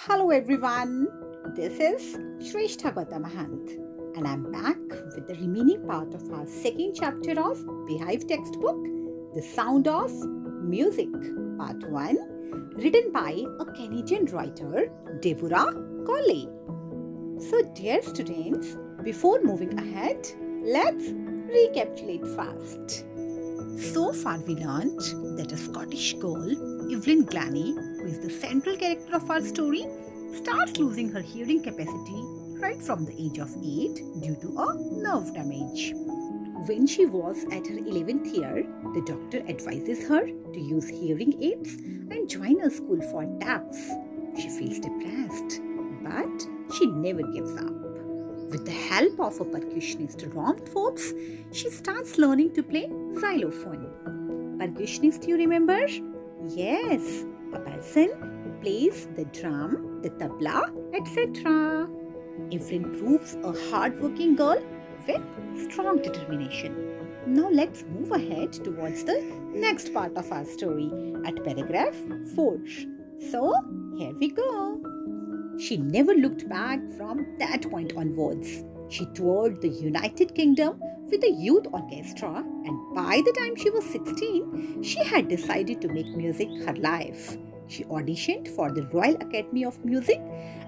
Hello everyone, this is Shrestha Gautamahant and I'm back with the remaining part of our second chapter of Beehive textbook, The Sound of Music, Part 1, written by a Canadian writer, Deborah Colley. So dear students, before moving ahead, let's recapitulate fast. So far we learned that a Scottish girl, Evelyn Glennie, who is the central character of our story, starts losing her hearing capacity right from the age of 8 due to a nerve damage. When she was at her 11th year, the doctor advises her to use hearing aids and join a school for deafs. She feels depressed, but she never gives up. With the help of a percussionist, Ron Forbes, she starts learning to play xylophone. Percussionist, you remember? Yes, a person who plays the drum, the tabla, etc. Evelyn proves a hard-working girl with strong determination. Now let's move ahead towards the next part of our story at paragraph 4. So, here we go. She never looked back from that point onwards. She toured the United Kingdom with a youth orchestra, and by the time she was 16, she had decided to make music her life. She auditioned for the Royal Academy of Music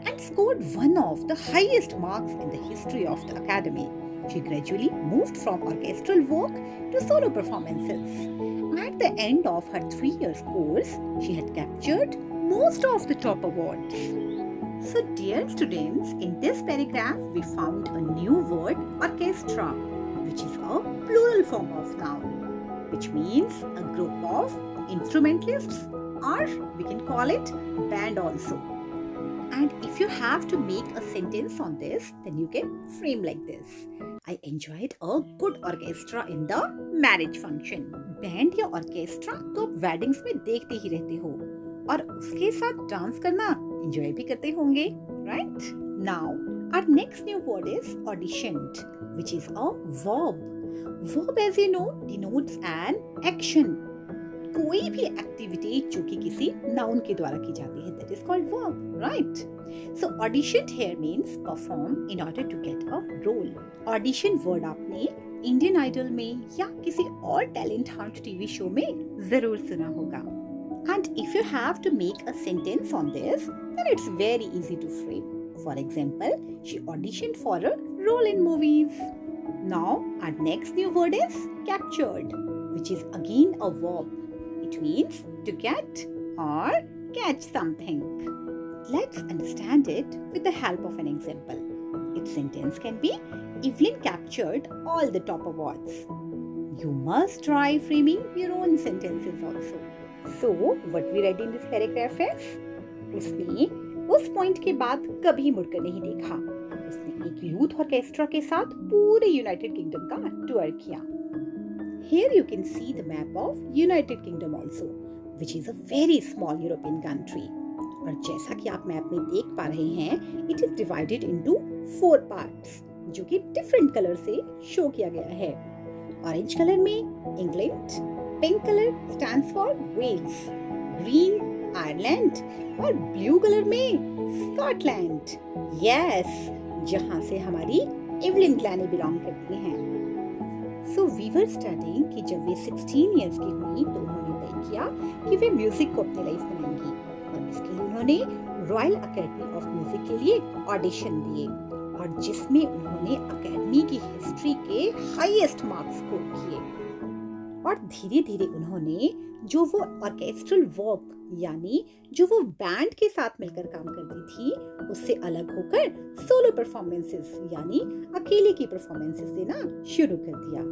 and scored one of the highest marks in the history of the Academy. She gradually moved from orchestral work to solo performances. At the end of her 3 years course, she had captured most of the top awards. So dear students, in this paragraph we found a new word, orchestra, which is a plural form of noun, which means a group of instrumentalists, or we can call it band also. And if you have to make a sentence on this, then you can frame like this. I enjoyed a good orchestra in the marriage function. Band या orchestra तो आप weddings में देखते ही रहते हो और उसके साथ डांस करना enjoy भी करते होंगे, right? Now, our next new word is auditioned, which is a verb. Verb, as you know, denotes an action. कोई भी एक्टिविटी जो कि किसी noun के द्वारा की जाती है, that is called verb, right? So auditioned here means perform in order to get a role. Audition word आपने इंडियन आइडल में या किसी और टैलेंट हंट टीवी शो में जरूर सुना होगा. And if you have to make a sentence on this, then it's very easy to frame. For example, she auditioned for a role in movies. Now, our next new word is captured, which is again a verb. It means to get or catch something. Let's understand it with the help of an example. Its sentence can be, Evelyn captured all the top awards. You must try framing your own sentences also. So, what we read in this paragraph is, उसने उस point के बाद कभी मुड़कर नहीं देखा. उसने एक यूथ ऑर्केस्ट्रा के साथ पूरे यूनाइटेड किंगडम का टूर किया. Here you can see the map of United Kingdom also, which is a very small European country. और जैसा कि आप मैप में देख पा रहे हैं, it is divided into 4 parts, जो कि different color से शो किया गया है. Orange color में England, pink colour stands for Wales, green Ireland और ब्लू कलर में स्कॉटलैंड. यस, जहां से हमारी एवलिन ग्लैनी बिलोंग करती हैं. सो वी वर स्टडीइंग कि जब वे 16 इयर्स की हुई तो उन्होंने तय किया कि वे म्यूजिक को अपनी लाइफ बनाएंगी और इसके लिए उन्होंने रॉयल अकेडमी ऑफ म्यूजिक के लिए ऑडिशन दिए और जिसमें उन्होंने अकेडमी की हिस्ट्री के हाईएस्ट मार्क्स स्कोर किए. और धीरे धीरे उन्होंने जो वो ऑर्केस्ट्रल वर्क यानी जो वो बैंड के साथ मिलकर काम करती थी उससे अलग होकर सोलो परफॉर्मेंसेस यानी अकेले की परफॉर्मेंसेस देना शुरू कर दिया.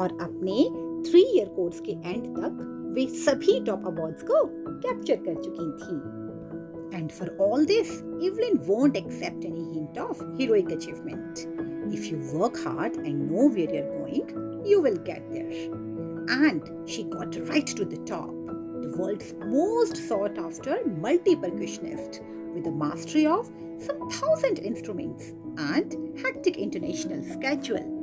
और अपने 3 ईयर कोर्स के एंड तक वे सभी टॉप अवार्ड्स को कैप्चर कर चुकी थी. And for all this, Evelyn won't accept any hint of heroic achievement. If you work hard and know where you're going, you will get there. And she got right to the top, the world's most sought after multi-percussionist with a mastery of some 1,000 instruments and hectic international schedule.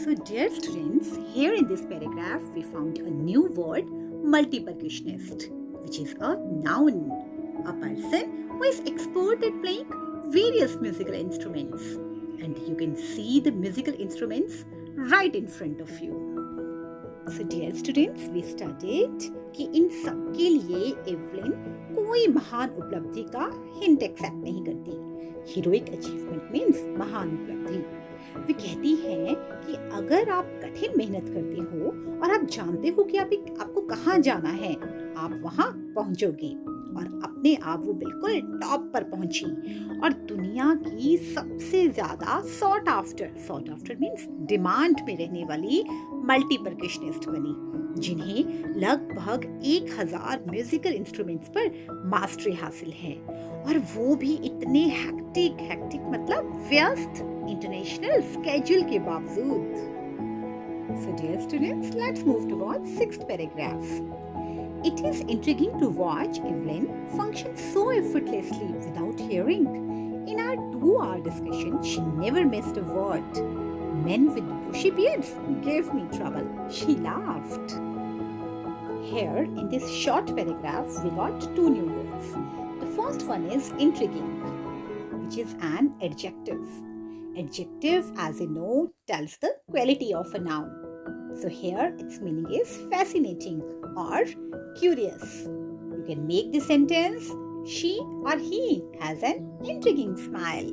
So dear students, here in this paragraph we found a new word, multi-percussionist, which is a noun, a person who is expert at playing various musical instruments. And you can see the musical instruments right in front of you. So dear students, we studied कि इन सब के लिए Evelyn कोई महान उपलब्धि का hint accept नहीं करती. हीरोइक अचीवमेंट मीन्स महान उपलब्धि. वे कहती है कि अगर आप कठिन मेहनत करते हो और आप जानते हो कि आपको कहाँ जाना है, आप वहाँ पहुँचोगे. और अपने आप वो बिल्कुल टॉप पर पहुंची और दुनिया की सबसे ज्यादा सॉट आफ्टर मीन्स डिमांड में रहने वाली मल्टी परकशनिस्ट बनी, जिन्हें लगभग 1000 म्यूजिकल इंस्ट्रूमेंट्स पर मास्टरी हासिल है. और वो भी इतने हेक्टिक मतलब व्यस्त इंटरनेशनल स्केड्यूल के बावजूद. So dear students, let's move towards 6th paragraph. It is intriguing to watch Evelyn function so effortlessly without hearing. In our 2-hour discussion, she never missed a word. Men with bushy beards gave me trouble. She laughed. Here, in this short paragraph, we got 2 new words. The first one is intriguing, which is an adjective. Adjective, as you know, tells the quality of a noun. So here, its meaning is fascinating or curious. You can make the sentence, she or he has an intriguing smile.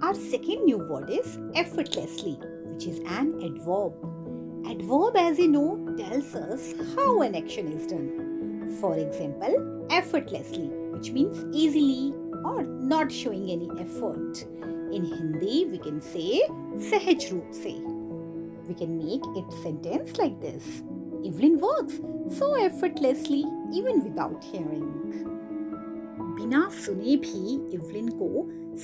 Our second new word is effortlessly, which is an adverb. Adverb, as you know, tells us how an action is done. For example, effortlessly, which means easily or not showing any effort. In Hindi, we can say सहज रूप से. We can make its sentence like this. Evelyn works so effortlessly even without hearing. बिना सुने भी Evelyn को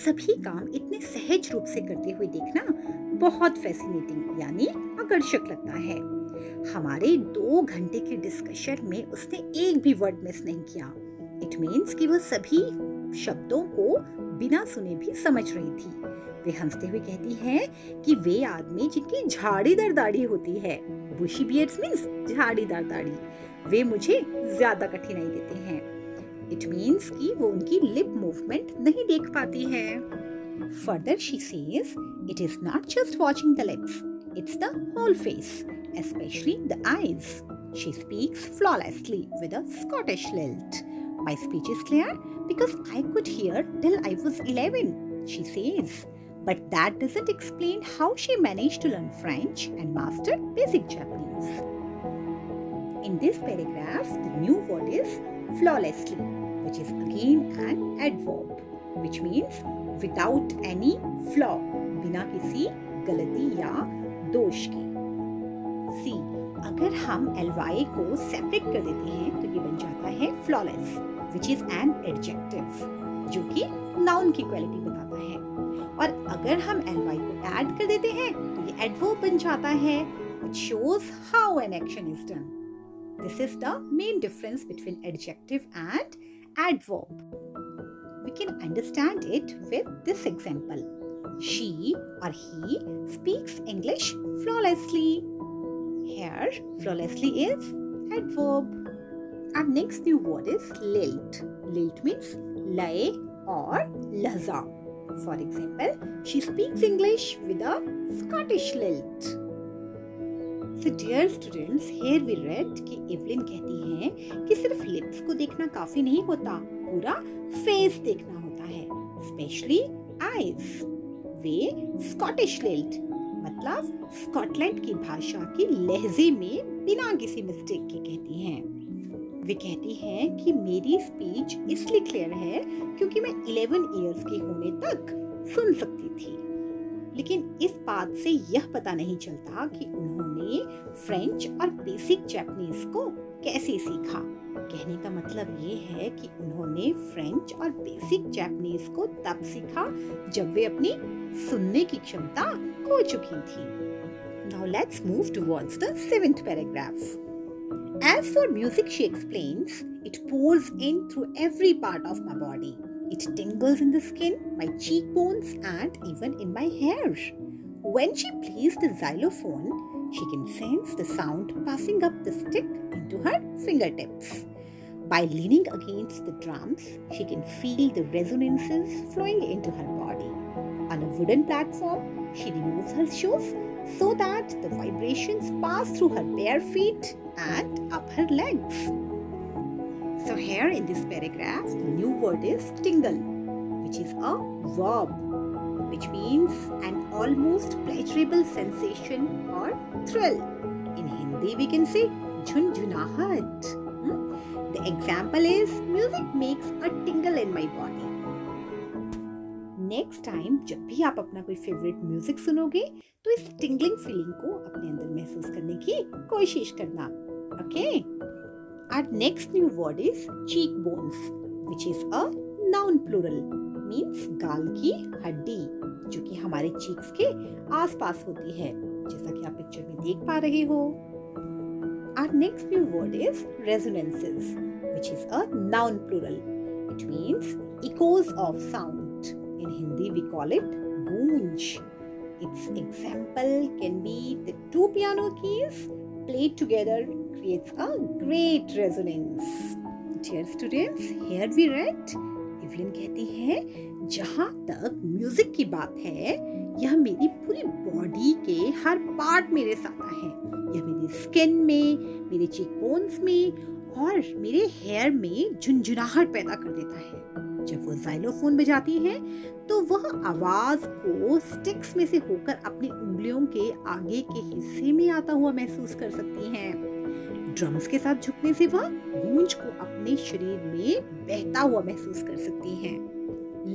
सभी काम इतने सहज रूप से करते हुए देखना बहुत फैसिनेटिंग यानी आकर्षक लगता है. हमारे 2 घंटे के डिस्कशन में उसने एक भी वर्ड मिस नहीं किया. इट मीन्स कि वह सभी शब्दों को बिना सुने भी समझ रही थी. वे हंसते हुए कहती है कि वे आदमी जिनकी झाड़ीदार दाढ़ी होती है, बुशी बियर्ड्स मीन्स झाड़ीदार दाढ़ी, वे मुझे ज्यादा कठिनाई देते हैं. इट मीन्स कि वो उनकी लिप मूवमेंट नहीं देख पाती है. Further she says it is not just watching the lips, it's the whole face, especially the eyes. She speaks flawlessly with a Scottish lilt. My speech is clear because I could hear till I was 11, she says. But that doesn't explain how she managed to learn French and master basic Japanese. In this paragraph, the new word is flawlessly, which is again an adverb, which means without any flaw, बिना किसी गलती या दोष के. See, अगर हम ly को separate कर देते हैं तो ये बन जाता है flawless, which is an adjective, जो कि नाउन की क्वालिटी बताता है. और अगर हम ly को ऐड कर देते हैं तो ये एडवर्ब बन जाता है, which shows how an action is done. This is the main difference between adjective and adverb. We can understand it with this example. She or he speaks English flawlessly. Here, flawlessly is adverb. Our next new word is lilt. Lilt means lay or lahza. For example, she speaks English with a Scottish lilt. So dear students, here we read कि Evelyn कहती है कि सिर्फ lips को देखना काफी नहीं होता, पूरा फेस देखना होता है, स्पेशली आईज. वे स्कॉटिश लिल्ट मतलब स्कॉटलैंड की भाषा की लहजे में बिना किसी मिस्टेक के कहती हैं. वे कहती हैं कि मेरी स्पीच इसलिए क्लियर है क्योंकि मैं 11 इयर्स की होने तक सुन सकती थी. लेकिन इस बात से यह पता नहीं चलता कि उन्होंने फ्रेंच और बेसिक जापानीज को कैसे सीखा. कहने का मतलब ये है कि उन्होंने फ्रेंच और बेसिक जापानीज को तब सीखा जब वे अपनी सुनने की क्षमता खो चुकी थी. Now let's move towards the 7th paragraph. As for music, she explains, it pours in through every part of my body. It tingles in the skin, my cheekbones, and even in my hair. When she plays the xylophone, she can sense the sound passing up the stick into her fingertips. By leaning against the drums, she can feel the resonances flowing into her body. On a wooden platform, she removes her shoes so that the vibrations pass through her bare feet and up her legs. So here in this paragraph, the new word is tingle, which is a verb, which means an almost pleasurable sensation or thrill. In Hindi, we can say झुनझुनाहट. The example is music makes a tingle in my body. Next time जब भी आप अपना कोई favourite music सुनोगे तो इस tingling feeling को अपने अंदर महसूस करने की कोशिश करना. Okay? Our next new word is cheekbones, which is a noun plural, means गाल की हड्डी जो कि हमारे चीक्स के आसपास होती है, जैसा कि आप पिक्चर में देख पा रहे हो. Our next new word is resonances, which is a noun plural. It means echoes of sound. In Hindi, we call it goonj. Its example can be the two piano keys played together creates a great resonance. Dear students, here we read. Evelyn कहती है, जहाँ तक music की बात है, यह मेरी पूरी बॉडी के हर पार्ट मेरे साथ है. यह मेरी स्किन में, मेरे चीक बोन्स में और मेरे हेयर में झुनझुनाहट पैदा कर देता है. जब वो जाइलोफोन बजाती है तो वह आवाज को स्टिक्स में से होकर अपनी उंगलियों के आगे के हिस्से में आता हुआ महसूस कर सकती हैं. ड्रम्स के साथ झुकने से वह गूंज को अपने शरीर में बहता हुआ महसूस कर सकती हैं.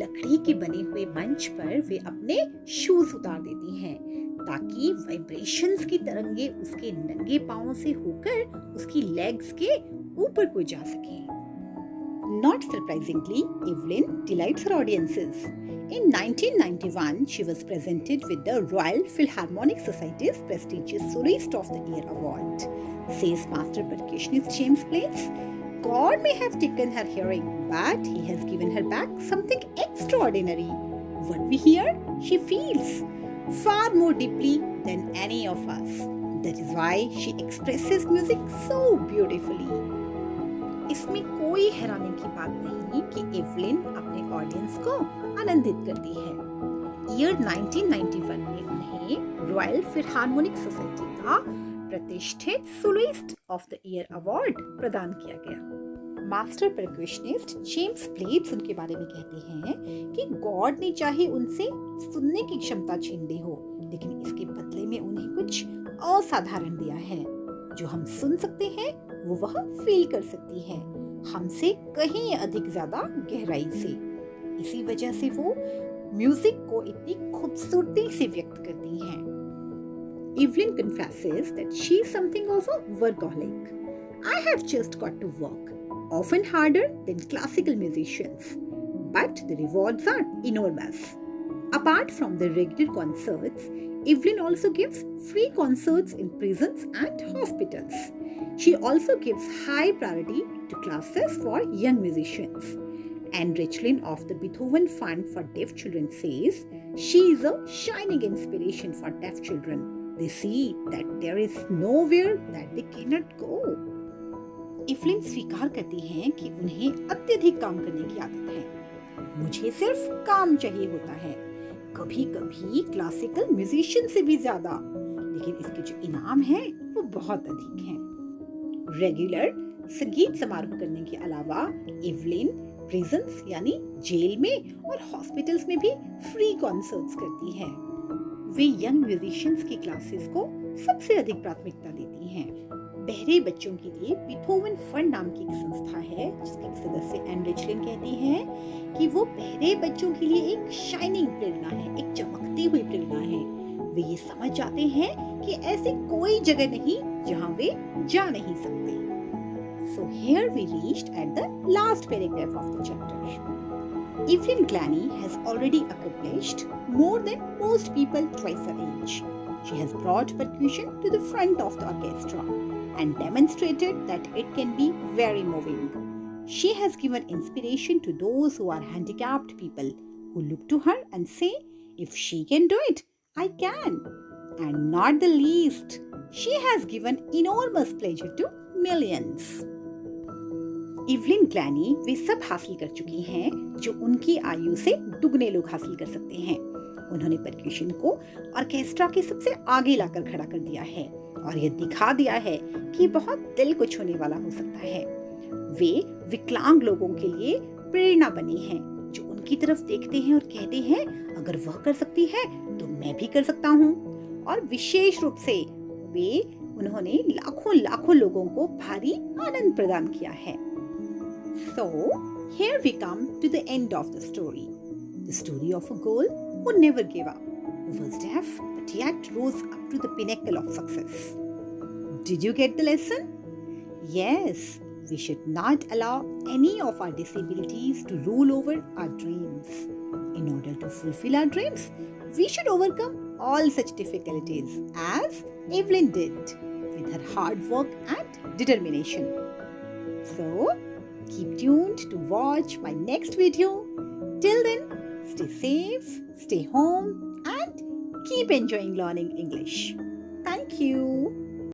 लकड़ी के बने हुए मंच पर वे अपने शूज उतार देती हैं ताकि वाइब्रेशंस की तरंगे उसके नंगे पांवों से होकर उसकी लेग्स के ऊपर को जा सके. Not surprisingly, Evelyn delights her audiences. In 1991, she was presented with the Royal Philharmonic Society's prestigious Soloist of the Year award. Says master percussionist James Plates, God may have taken her hearing, but he has given her back something extraordinary. What we hear, she feels far more deeply than any of us. That is why she expresses music so beautifully. इसमें कोई हैरानी की बात नहीं कि Evelyn अपने audience को आनंदित करती है. ईयर 1991 में उन्हें रॉयल फिलहार्मोनिक सोसाइटी का प्रतिष्ठित सोलिस्ट ऑफ द ईयर अवार्ड प्रदान किया गया. मास्टर परक्यूशनिस्ट जेम्स प्लेट्स उनके बारे में कहते हैं कि गॉड ने चाहे उनसे सुनने की क्षमता छीन ली हो, लेकिन इसके बदले में उन्हें कुछ असाधारण दिया है. जो हम सुन सकते हैं वो वह फील कर सकती है, हमसे कहीं अधिक ज्यादा गहराई से. इसी वजह से वो म्यूजिक को इतनी खूबसूरती से व्यक्त करती हैं. Evelyn confesses that she is something of a workaholic. I have just got to work, often harder than classical musicians, but the rewards are enormous. Apart from the regular concerts, Evelyn also gives free concerts in prisons and hospitals. She also gives high priority to classes for young musicians. And Richlin of the Beethoven Fund for Deaf Children says she is a shining inspiration for deaf children. They see that there is nowhere that they cannot go. Evelyn स्वीकार करती हैं कि उन्हें अत्यधिक काम करने की आदत है. मुझे सिर्फ काम चाहिए होता है, कभी कभी क्लासिकल म्यूजिशियन से भी ज्यादा, लेकिन इसके जो इनाम हैं वो बहुत अधिक हैं. रेगुलर संगीत समारोह करने के अलावा एवलिन प्रिजन्स यानी जेल में और हॉस्पिटल्स में भी फ्री कॉन्सर्ट्स करती है. वे यंग म्यूजिशियंस की क्लासेस को सबसे अधिक प्राथमिकता देती हैं. बहरे बच्चों के लिए बीथोवन फंड नाम की एक संस्था है जिसके सदस्य एन रिचलिन कहती हैं कि वो बहरे बच्चों के लिए एक शाइनिंग प्रेरणा है, एक चमकती हुई प्रेरणा है. वे ये समझ जाते हैं कि ऐसी कोई जगह नहीं जहां वे जा नहीं सकते. So here we reached at the last paragraph of the chapter. Evelyn Glennie has already accomplished more than most people twice her age. She has brought percussion to the front of the orchestra and demonstrated that it can be very moving. She has given inspiration to those who are handicapped people who look to her and say, if she can do it, I can. And not the least, she has given enormous pleasure to millions. Evelyn Glennie वे सब हासिल कर चुकी हैं जो उनकी आयु से दुगने लोग हासिल कर सकते हैं। उन्होंने परक्यूशन को ऑर्केस्ट्रा के सबसे आगे लाकर खड़ा कर दिया है और यह दिखा दिया है कि बहुत दिल को छूने वाला हो सकता है। वे विकलांग लोगों के लिए प्रेरणा बनी हैं जो उनकी तरफ देखते हैं और कहते हैं अगर वह कर सकती है तो मैं भी कर सकता हूँ। और विशेष रूप से उन्होंने लाखों लोगों को भारी आनंद प्रदान किया है। So, here we come to the end of the story. The story of a girl who never gave up, who was deaf but yet rose up to the pinnacle of success. Did you get the lesson? Yes, we should not allow any of our disabilities to rule over our dreams. In order to fulfill our dreams, we should overcome all such difficulties as Evelyn did with her hard work and determination. So, keep tuned to watch my next video. Till then, stay safe, stay home, and keep enjoying learning English. Thank you.